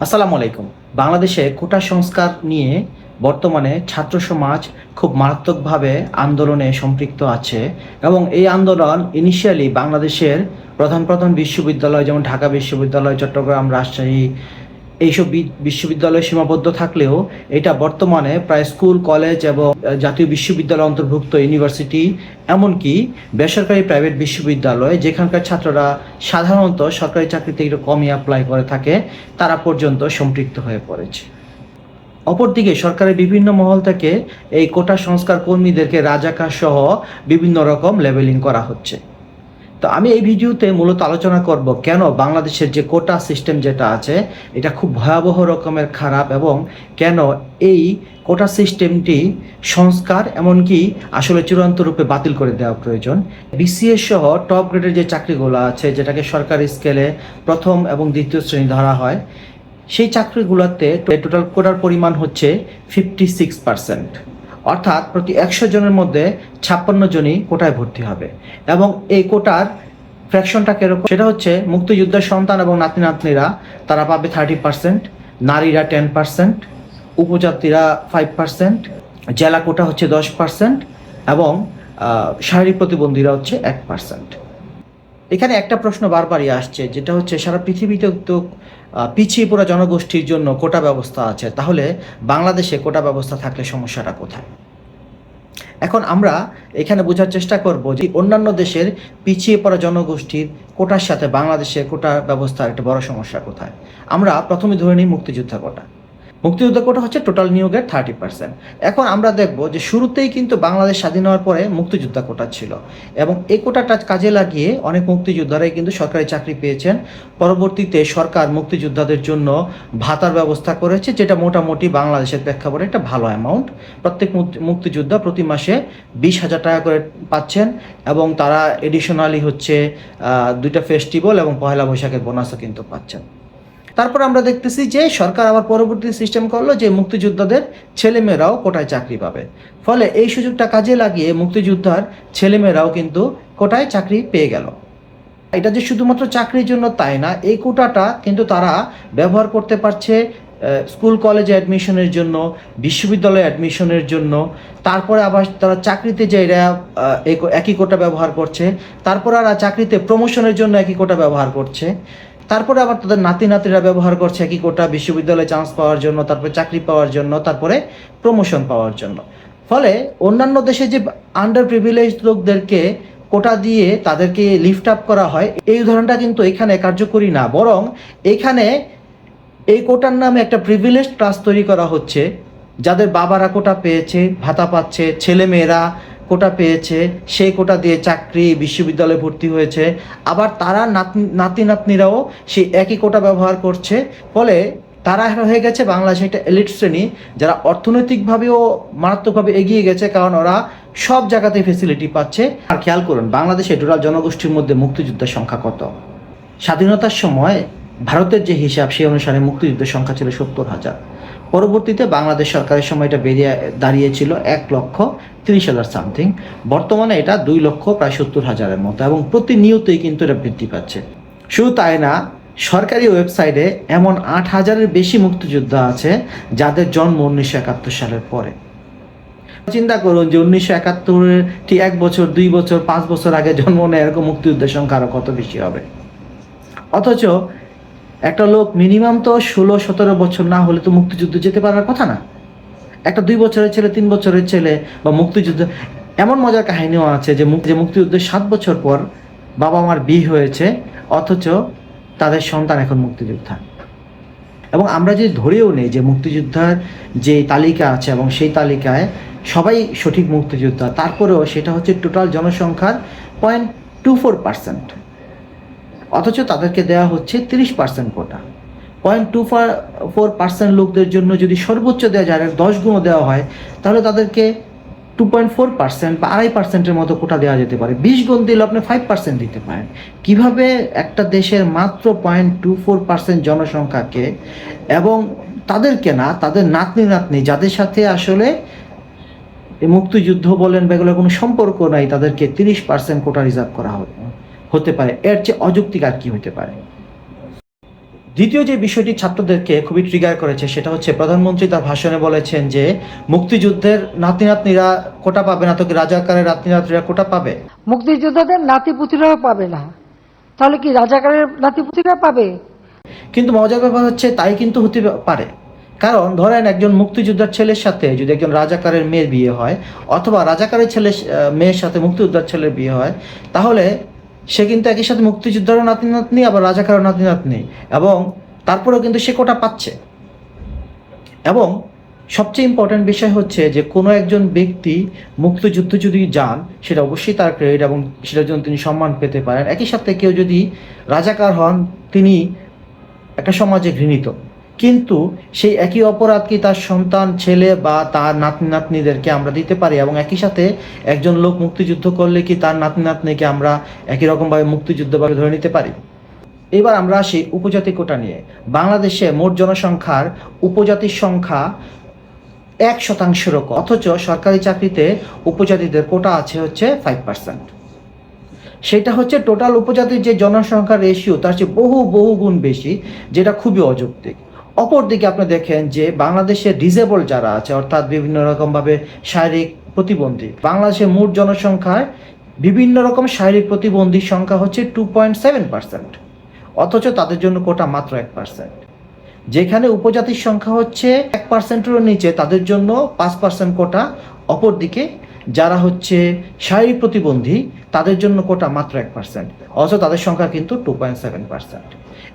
আসসালামু আলাইকুম। বাংলাদেশে কোটা সংস্কার নিয়ে বর্তমানে ছাত্র সমাজ খুব মারাত্মকভাবে আন্দোলনে সম্পৃক্ত আছে এবং এই আন্দোলন ইনিশিয়ালি বাংলাদেশের প্রধান প্রধান বিশ্ববিদ্যালয় যেমন ঢাকা বিশ্ববিদ্যালয়, চট্টগ্রাম, রাজশাহী এইসব বিশ্ববিদ্যালয়ে সীমাবদ্ধ থাকলেও এটা বর্তমানে প্রায় স্কুল, কলেজ এবং জাতীয় বিশ্ববিদ্যালয় অন্তর্ভুক্ত ইউনিভার্সিটি, এমনকি বেসরকারি প্রাইভেট বিশ্ববিদ্যালয় যেখানকার ছাত্ররা সাধারণত সরকারি চাকরিতে একটু কমই অ্যাপ্লাই করে থাকে, তারা পর্যন্ত সম্পৃক্ত হয়ে পড়েছে। অপরদিকে সরকারের বিভিন্ন মহল থেকে এই কোটা সংস্কার কর্মীদেরকে রাজাকার সহ বিভিন্ন রকম লেবেলিং করা হচ্ছে। তো আমি এই ভিডিওতে মূলত আলোচনা করব কেন বাংলাদেশের যে কোটা সিস্টেম যেটা আছে এটা খুব ভয়াবহ রকমের খারাপ এবং কেন এই কোটা সিস্টেমটি সংস্কার এমনকি আসলে চূড়ান্ত রূপে বাতিল করে দেওয়া প্রয়োজন। বিসিএস সহ টপ গ্রেডের যে চাকরিগুলো আছে, যেটাকে সরকারি স্কেলে প্রথম এবং দ্বিতীয় শ্রেণী ধরা হয়, সেই চাকরিগুলোতে টোটাল কোটার পরিমাণ হচ্ছে 56%। অর্থাৎ প্রতি 100 জনের মধ্যে 56 জনই কোটায় ভর্তি হবে। এবং এই কোটার ফ্র্যাকশনটা কিরকম, সেটা হচ্ছে মুক্তিযোদ্ধার সন্তান এবং নাতি নাতনিরা তারা পাবে 30%, নারীরা 10%, উপজাতিরা 5%, জেলা কোটা হচ্ছে 10% এবং শারীরিক প্রতিবন্ধীরা হচ্ছে 1%। এখানে একটা প্রশ্ন বারবারই আসছে, যেটা হচ্ছে সারা পৃথিবীতে তো পিছিয়ে পড়া জনগোষ্ঠীর জন্য কোটা ব্যবস্থা আছে, তাহলে বাংলাদেশে কোটা ব্যবস্থা থাকলে সমস্যাটা কোথায়? এখন আমরা এখানে বোঝার চেষ্টা করব যে অন্যান্য দেশের পিছিয়ে পড়া জনগোষ্ঠীর কোটার সাথে বাংলাদেশের কোটা ব্যবস্থার একটা বড় সমস্যা কোথায়। আমরা প্রথমে ধরে নিই মুক্তিযোদ্ধা কোটা। মুক্তিযোদ্ধা কোটা হচ্ছে টোটাল নিয়োগের 30%। এখন আমরা দেখব যে শুরুতেই কিন্তু বাংলাদেশ স্বাধীন হওয়ার পরে মুক্তিযোদ্ধা কোটা ছিল এবং এই কোটাটা কাজে লাগিয়ে অনেক মুক্তিযোদ্ধারাই কিন্তু সরকারি চাকরি পেয়েছেন। পরবর্তীতে সরকার মুক্তিযোদ্ধাদের জন্য ভাতার ব্যবস্থা করেছে, যেটা মোটামুটি বাংলাদেশের প্রেক্ষাপটে একটা ভালো অ্যামাউন্ট। প্রত্যেক মুক্তিযোদ্ধা প্রতি মাসে 20,000 টাকা করে পাচ্ছেন এবং তারা এডিশনালি হচ্ছে 2টা ফেস্টিভ্যাল এবং পয়লা বৈশাখের বোনাসও কিন্তু পাচ্ছেন। তারপর আমরা দেখতেছি যে সরকার আবার পরবর্তী সিস্টেম করলো যে মুক্তিযোদ্ধাদের ছেলেমেয়েরাও কোটায় চাকরি পাবে। ফলে এই সুযোগটা কাজে লাগিয়ে মুক্তিযোদ্ধার ছেলেমেয়েরাও কিন্তু কোটায় চাকরি পেয়ে গেল। এটা যে শুধুমাত্র চাকরির জন্য তাই না, এই কোটাটা কিন্তু তারা ব্যবহার করতে পারছে স্কুল কলেজে অ্যাডমিশনের জন্য, বিশ্ববিদ্যালয়ে অ্যাডমিশনের জন্য। তারপরে আবার তারা চাকরিতে যে এরা একই কোটা ব্যবহার করছে, তারপর আর চাকরিতে প্রমোশনের জন্য একই কোটা ব্যবহার করছে। তারপরে আবার তাদের নাতি নাতিরা ব্যবহার করছে একই কোটা বিশ্ববিদ্যালয়ে চান্স পাওয়ার জন্য, তারপরে চাকরি পাওয়ার জন্য, তারপরে প্রমোশন পাওয়ার জন্য। ফলে অন্যান্য দেশে যে আন্ডার প্রিভিলেজ লোকদেরকে কোটা দিয়ে তাদেরকে লিফট আপ করা হয়, এই উদাহরণটা কিন্তু এখানে কার্যকরী না, বরং এখানে এই কোটার নামে একটা প্রিভিলেজ ক্লাস তৈরি করা হচ্ছে। যাদের বাবারা কোটা পেয়েছে, ভাতা পাচ্ছে, ছেলে মেয়েরা কোটা পেয়েছে, সেই কোটা দিয়ে চাকরি, বিশ্ববিদ্যালয়ে ভর্তি হয়েছে, আবার তারা নাতি নাতনিরাও সেই একই কোটা ব্যবহার করছে। ফলে তারা হয়ে গেছে বাংলাদেশে একটা এলিট শ্রেণী, যারা অর্থনৈতিকভাবেও মারাত্মকভাবে এগিয়ে গেছে, কারণ ওরা সব জায়গাতে ফেসিলিটি পাচ্ছে। আর খেয়াল করুন, বাংলাদেশে টোটাল জনগোষ্ঠীর মধ্যে মুক্তিযোদ্ধার সংখ্যা কত? স্বাধীনতার সময় ভারতের যে হিসাব, সেই অনুসারে মুক্তিযুদ্ধের সংখ্যা ছিল 70,000। পরবর্তীতে বাংলাদেশ সরকারের সময় এটা দাঁড়িয়েছিল 1,30,000 সামথিং। বর্তমানে এটা 2,70,000-এর মতো এবং প্রতিনিয়তই কিন্তু এটা বৃদ্ধি পাচ্ছে। শুধু তাই না, সরকারি ওয়েবসাইটে এমন 8,000-এর বেশি মুক্তিযোদ্ধা আছে যাদের জন্ম 1971 সালের পরে। চিন্তা করুন যে 1971-এর ঠিক 1 বছর, 2 বছর, 5 বছর আগে জন্ম নেয় এরকম মুক্তিযোদ্ধার সংখ্যা আরও কত বেশি হবে। অথচ একটা লোক মিনিমাম তো 16-17 বছর না হলে তো মুক্তিযুদ্ধ যেতে পারার কথা না। একটা 2 বছরের ছেলে, 3 বছরের ছেলে বা মুক্তিযুদ্ধ, এমন মজার কাহিনীও আছে যে মুক্তিযুদ্ধের 7 বছর পর বাবা মার বিয়ে হয়েছে, অথচ তাদের সন্তান এখন মুক্তিযোদ্ধা। এবং আমরা যদি ধরেও নেই যে মুক্তিযোদ্ধার যে তালিকা আছে এবং সেই তালিকায় সবাই সঠিক মুক্তিযোদ্ধা, তারপরেও সেটা হচ্ছে টোটাল জনসংখ্যার 0.24%। অথচ তাদেরকে দেওয়া হচ্ছে 30% কোটা। 0.24% লোকদের জন্য যদি সর্বোচ্চ দেওয়া যায়, 10 গুণও দেওয়া হয়, তাহলে তাদেরকে 2.4% বা 2.5%-এর মতো কোটা দেওয়া যেতে পারে। 20 গুণ দিলে আপনি 5% দিতে পারেন। কিভাবে একটা দেশের মাত্র 0.24% জনসংখ্যাকে, এবং তাদেরকে না, তাদের নাতনি যাদের সাথে আসলে মুক্তিযুদ্ধ বলেন বা এগুলোর কোনো সম্পর্ক নাই, তাদেরকে 30% কোটা রিজার্ভ করা হতে পারে? এর চেয়ে অযৌক্তিক আর কি হতে পারে? দ্বিতীয় যে বিষয়টি ছাত্রদেরকে খুবই ট্রিগার করেছে সেটা হচ্ছে প্রধানমন্ত্রী তার ভাষণে বলেছেন যে মুক্তিযুদ্ধের নাতি নাতনিরা কোটা পাবে না, তো কি রাজাকারের নাতি নাতনিরা কোটা পাবে? মুক্তিযোদ্ধাদের নাতিপুতিরাও পাবে না, তাহলে কি রাজাকারের নাতিপুতিরা পাবে? কিন্তু মজার ব্যাপার হচ্ছে তাই কিন্তু হতে পারে। কারণ ধরেন একজন মুক্তিযোদ্ধার ছেলের সাথে যদি একজন রাজাকারের মেয়ের বিয়ে হয়, অথবা রাজাকারের মেয়ের সাথে মুক্তিযোদ্ধার ছেলের বিয়ে হয়, তাহলে সে কিন্তু একই সাথে মুক্তিযোদ্ধারও নাতি নাতনি আবার রাজাকারের নাতি নাতনি, এবং তারপরেও কিন্তু সে কোটা পাচ্ছে। এবং সবচেয়ে ইম্পর্ট্যান্ট বিষয় হচ্ছে যে কোনো একজন ব্যক্তি মুক্তিযুদ্ধ যদি যান, সেটা অবশ্যই তার ক্রেডিট এবং সেটার জন্য তিনি সম্মান পেতে পারেন। একই সাথে কেউ যদি রাজাকার হন, তিনি একটা সমাজে ঘৃণিত, কিন্তু সেই একই অপরাধ কি তার সন্তান, ছেলে বা তার নাতনি নাতনিদেরকে আমরা দিতে পারি? এবং একই সাথে একজন লোক মুক্তিযুদ্ধ করলে কি তার নাতনি নাতনিকে আমরা একই রকমভাবে মুক্তিযুদ্ধভাবে ধরে নিতে পারি? এবার আমরা আসি উপজাতি কোটা নিয়ে। বাংলাদেশে মোট জনসংখ্যার উপজাতির সংখ্যা 1% কম, অথচ সরকারি চাকরিতে উপজাতিদের কোটা আছে হচ্ছে 5%। সেটা হচ্ছে টোটাল উপজাতির যে জনসংখ্যার রেশিও তার চেয়ে বহু বহু গুণ বেশি, যেটা খুবই অযৌক্তিক। অপরদিকে আপনি দেখেন যে বাংলাদেশে ডিসেবল যারা আছে, অর্থাৎ বিভিন্ন রকমভাবে শারীরিক প্রতিবন্ধী, বাংলাদেশের মোট জনসংখ্যায় বিভিন্ন রকম শারীরিক প্রতিবন্ধীর সংখ্যা হচ্ছে 2.7%, অথচ তাদের জন্য কোটা মাত্র 1%। যেখানে উপজাতির সংখ্যা হচ্ছে 1%-এরও নিচে, তাদের জন্য 5% কোটা। অপরদিকে যারা হচ্ছে শারীরিক প্রতিবন্ধী তাদের জন্য কোটা মাত্র 1%, অথচ তাদের সংখ্যা কিন্তু 2.7%।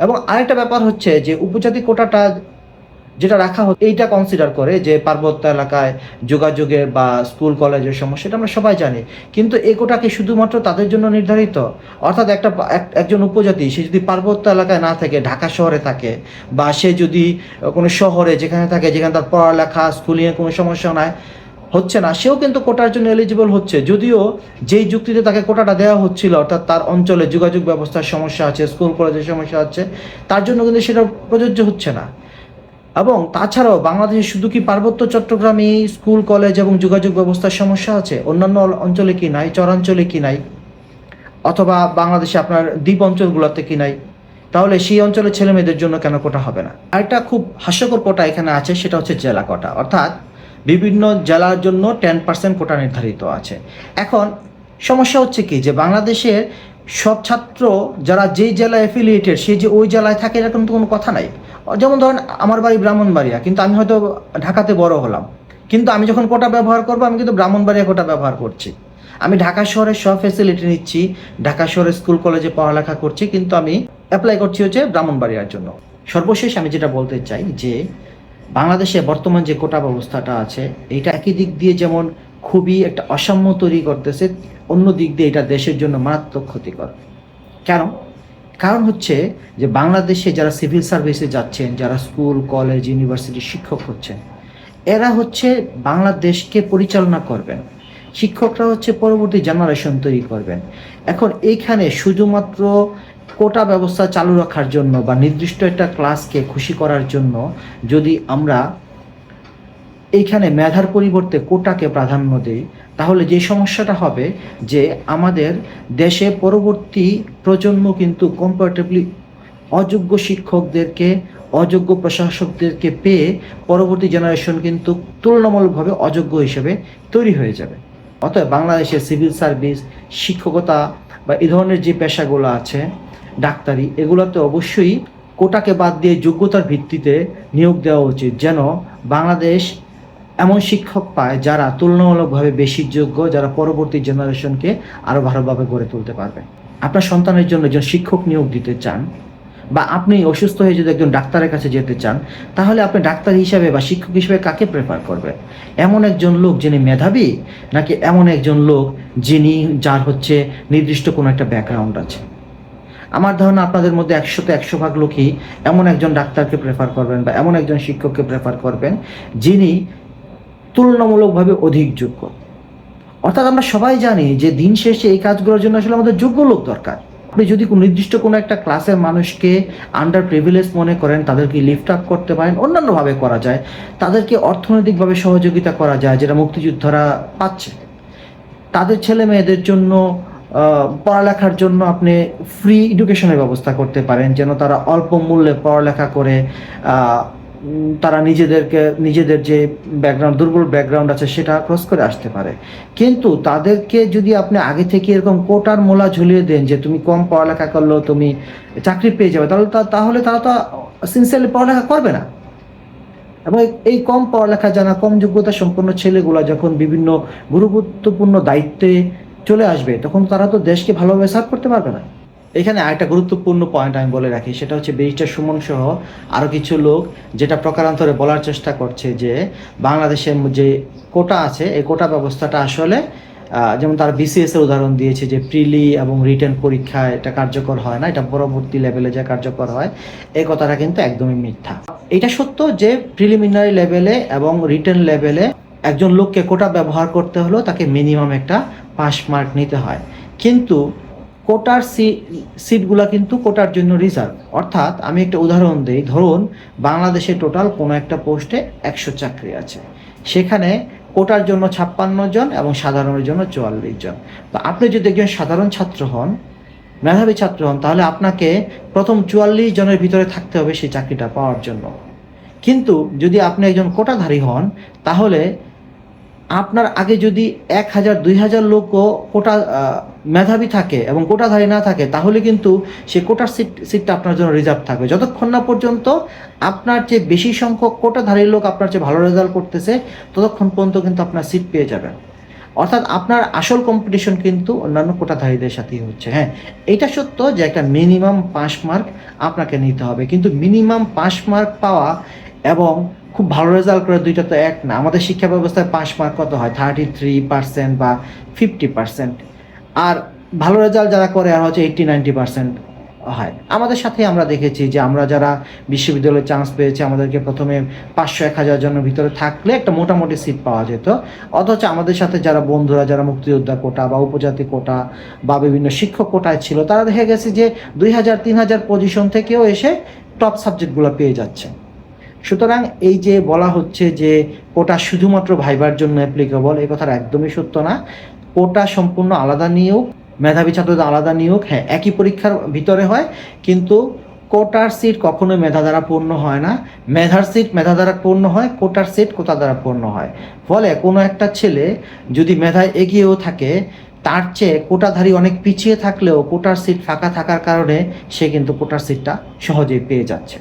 এবং আরেকটা ব্যাপার হচ্ছে যে উপজাতি কোটাটা যেটা রাখা হচ্ছে এইটা কনসিডার করে যে পার্বত্য এলাকায় যোগাযোগের বা স্কুল কলেজের সমস্যা, এটা আমরা সবাই জানি, কিন্তু এই কোটা কি শুধুমাত্র তাদের জন্য নির্ধারিত? অর্থাৎ একজন উপজাতি সে যদি পার্বত্য এলাকায় না থাকে, ঢাকা শহরে থাকে, বা সে যদি কোনো শহরে যেখানে থাকে, যেখানে তার পড়ালেখা স্কুলিংয়ে কোনো সমস্যা হচ্ছে না, সেও কিন্তু কোটার জন্য এলিজিবল হচ্ছে, যদিও যেই যুক্তিতে তাকে কোটাটা দেওয়া হচ্ছিল, অর্থাৎ তার অঞ্চলে যোগাযোগ ব্যবস্থার সমস্যা আছে, স্কুল কলেজের সমস্যা আছে, তার জন্য কিন্তু সেটা প্রযোজ্য হচ্ছে না। এবং তাছাড়াও বাংলাদেশে শুধু কি পার্বত্য চট্টগ্রামে স্কুল কলেজ এবং যোগাযোগ ব্যবস্থার সমস্যা আছে? অন্যান্য অঞ্চলে কি নাই? চরাঞ্চলে কি নাই? অথবা বাংলাদেশে আপনার দ্বীপ অঞ্চলগুলোতে কি নাই? তাহলে সেই অঞ্চলের ছেলে মেয়েদের জন্য কেন কোটা হবে না? আরেকটা খুব হাস্যকর কোটা এখানে আছে, সেটা হচ্ছে জেলা কোটা, অর্থাৎ বিভিন্ন জেলার জন্য 10% কোটা নির্ধারিত আছে। এখন সমস্যা হচ্ছে কি যে বাংলাদেশের সব ছাত্র যারা যেই জেলায় অ্যাফিলিয়েটেড, সে যে ওই জেলায় থাকে এরকম তো কোনো কথা নাই। যেমন ধরেন আমার বাড়ি ব্রাহ্মণবাড়িয়া, কিন্তু আমি হয়তো ঢাকাতে বড় হলাম, কিন্তু আমি যখন কোটা ব্যবহার করবো আমি কিন্তু ব্রাহ্মণবাড়িয়া কোটা ব্যবহার করছি। আমি ঢাকা শহরের সব ফ্যাসিলিটি নিচ্ছি, ঢাকা শহরের স্কুল কলেজে পড়ালেখা করছি, কিন্তু আমি অ্যাপ্লাই করছি হচ্ছে ব্রাহ্মণবাড়িয়ার জন্য। সর্বশেষ আমি যেটা বলতে চাই যে বাংলাদেশে বর্তমান যে কোটা ব্যবস্থাটা আছে, এইটা একই দিক দিয়ে যেমন খুবই একটা অসাম্য তৈরি করতেছে, অন্য দিক দিয়ে এটা দেশের জন্য মারাত্মক ক্ষতিকর। কেন? কারণ হচ্ছে যে বাংলাদেশে যারা সিভিল সার্ভিসে যাচ্ছেন, যারা স্কুল কলেজ ইউনিভার্সিটির শিক্ষক হচ্ছেন, এরা হচ্ছে বাংলাদেশকে পরিচালনা করবেন। শিক্ষকরা হচ্ছে পরবর্তী জেনারেশন তৈরি করবেন। এখন এইখানে শুধুমাত্র কোটা ব্যবস্থা চালু রাখার জন্য বা নির্দিষ্ট একটা ক্লাসকে খুশি করার জন্য যদি আমরা এইখানে মেধার পরিবর্তে কোটাকে প্রাধান্য দেই, তাহলে যে সমস্যাটা হবে যে আমাদের দেশে পরবর্তী প্রজন্ম কিন্তু কম্পারেটিভলি অযোগ্য শিক্ষকদেরকে, অযোগ্য প্রশাসকদেরকে পেয়ে পরবর্তী জেনারেশন কিন্তু তুলনামূলকভাবে অযোগ্য হিসেবে তৈরি হয়ে যাবে। অতএব বাংলাদেশের সিভিল সার্ভিস, শিক্ষকতা বা এই ধরনের যে পেশাগুলো আছে, ডাক্তারি, এগুলোতে অবশ্যই কোটাকে বাদ দিয়ে যোগ্যতার ভিত্তিতে নিয়োগ দেওয়া উচিত, যেন বাংলাদেশ এমন শিক্ষক পায় যারা তুলনামূলকভাবে বেশি যোগ্য, যারা পরবর্তী জেনারেশনকে আরও ভালোভাবে গড়ে তুলতে পারবে। আপনার সন্তানের জন্য একজন শিক্ষক নিয়োগ দিতে চান, বা আপনি অসুস্থ হয়ে যদি একজন ডাক্তারের কাছে যেতে চান, তাহলে আপনি ডাক্তার হিসাবে বা শিক্ষক হিসেবে কাকে প্রেফার করবেন? এমন একজন লোক যিনি মেধাবী, নাকি এমন একজন লোক যার হচ্ছে নির্দিষ্ট কোনো একটা ব্যাকগ্রাউন্ড আছে? আমার ধারণা আপনাদের মধ্যে 100% লোকই এমন একজন ডাক্তারকে প্রেফার করবেন বা এমন একজন শিক্ষককে প্রেফার করবেন যিনি তুলনামূলকভাবে অধিক যোগ্য। অর্থাৎ আমরা সবাই জানি যে দিন শেষে এই কাজগুলোর জন্য আসলে আমাদের যোগ্য লোক দরকার। আপনি যদি নির্দিষ্ট কোনো একটা ক্লাসের মানুষকে আন্ডার প্রিভিলেজ মনে করেন, তাদেরকে লিফট আপ করতে পারেন, অন্যান্যভাবে করা যায়, তাদেরকে অর্থনৈতিকভাবে সহযোগিতা করা যায়, যেটা মুক্তিযোদ্ধারা পাচ্ছে, তাদের ছেলে মেয়েদের জন্য পড়ালেখার জন্য আপনি ফ্রি এডুকেশনের ব্যবস্থা করতে পারেন, যেন তারা অল্প মূল্যে পড়ালেখা করে তারা নিজেদের যে দুর্বল ব্যাকগ্রাউন্ড আছে সেটা ক্রস করে আসতে পারে। কিন্তু তাদেরকে যদি আপনি আগে থেকে এরকম কোটার মোলা ঝুলিয়ে দেন যে তুমি কম পড়ালেখা করলেও তুমি চাকরি পেয়ে যাবে, তাহলে তারা তো সিনসিয়ারলি পড়ালেখা করবে না। এবং এই কম পড়ালেখা জানা, কম যোগ্যতা সম্পন্ন ছেলেগুলা যখন বিভিন্ন গুরুত্বপূর্ণ দায়িত্বে চলে আসবে, তখন তারা তো দেশকে ভালোভাবে সার্ভ করতে পারবে না। এখানে আরেকটা গুরুত্বপূর্ণ পয়েন্ট আমি বলে রাখি, সেটা হচ্ছে ব্যারিস্টার সুমন সহ আরও কিছু লোক যেটা প্রকারান্তরে বলার চেষ্টা করছে যে বাংলাদেশের যে কোটা আছে, এই কোটা ব্যবস্থাটা আসলে যেমন তারা বিসিএস এর উদাহরণ দিয়েছে যে প্রিলি এবং রিটেন পরীক্ষা এটা কার্যকর হয় না, এটা পরবর্তী লেভেলে যা কার্যকর হয়। এই কথাটা কিন্তু একদমই মিথ্যা। এটা সত্য যে প্রিলিমিনারি লেভেলে এবং রিটেন লেভেলে একজন লোককে কোটা ব্যবহার করতে হলেও তাকে মিনিমাম একটা পাস মার্ক নিতে হয়, কিন্তু কোটার সিটগুলা কিন্তু কোটার জন্য রিজার্ভ। অর্থাৎ আমি একটা উদাহরণ দিই, ধরুন বাংলাদেশে টোটাল কোনো একটা পোস্টে 100 চাকরি আছে, সেখানে কোটার জন্য 56 জন এবং সাধারণের জন্য 44 জন। তো আপনি যদি একজন সাধারণ ছাত্র হন, মেধাবী ছাত্র হন, তাহলে আপনাকে প্রথম 44 জনের ভিতরে থাকতে হবে সেই চাকরিটা পাওয়ার জন্য। কিন্তু যদি আপনি একজন কোটাধারী হন, তাহলে আপনার আগে যদি 1000 2000 লোকও কোটা মেধাবী থাকে এবং কোটাধারী না থাকে, তাহলে কিন্তু সে কোটার সিটটা আপনার জন্য রিজার্ভ থাকবে যতক্ষণ না পর্যন্ত আপনার চেয়ে বেশি সংখ্যক কোটাধারী লোক আপনার চেয়ে ভালো রেজাল্ট করতেছে, ততক্ষণ পর্যন্ত কিন্তু আপনার সিট পেয়ে যাবেন। অর্থাৎ আপনার আসল কম্পিটিশন কিন্তু অন্যান্য কোটাধারীদের সাথেই হচ্ছে। হ্যাঁ, এটা সত্য যে একটা মিনিমাম পাস মার্ক আপনাকে নিতে হবে, কিন্তু মিনিমাম পাস মার্ক পাওয়া এবং খুব ভালো রেজাল্ট করে দুইটা তো এক না। আমাদের শিক্ষা ব্যবস্থায় পাস মার্ক কত হয়? 33% বা 50%। আর ভালো রেজাল্ট যারা করে আর হচ্ছে 80-90% হয়। আমাদের সাথে আমরা দেখেছি যে আমরা যারা বিশ্ববিদ্যালয়ে চান্স পেয়েছি, আমাদেরকে প্রথমে 500-1000 জনের ভিতরে থাকলে একটা মোটামুটি সিট পাওয়া যেত। অথচ আমাদের সাথে যারা বন্ধুরা, যারা মুক্তিযোদ্ধা কোটা বা উপজাতি কোটা বা বিভিন্ন শিক্ষক কোটায় ছিল, তারা দেখে গেছে যে 2000-3000 পজিশন থেকেও এসে টপ সাবজেক্টগুলো পেয়ে যাচ্ছে। সুতরাং এই যে বলা হচ্ছে যে কোটা শুধুমাত্র ভাইবার জন্য অ্যাপ্লিকেবল, এই কথাটা একদমই সত্য না। কোটা সম্পূর্ণ আলাদা নিয়োগ, মেধাবী ছাত্রদের আলাদা নিয়োগ। হ্যাঁ, একই পরীক্ষার ভিতরে হয়, কিন্তু কোটার সিট কখনোই মেধা দ্বারা পূর্ণ হয় না। মেধার সিট মেধা দ্বারা পূর্ণ হয়, কোটার সিট কোটা দ্বারা পূর্ণ হয়। ফলে কোনো একটা ছেলে যদি মেধায় এগিয়েও থাকে, তার চেয়ে কোটাধারী অনেক পিছিয়ে থাকলেও কোটার সিট ফাঁকা থাকার কারণে সে কিন্তু কোটার সিটটা সহজেই পেয়ে যাচ্ছে।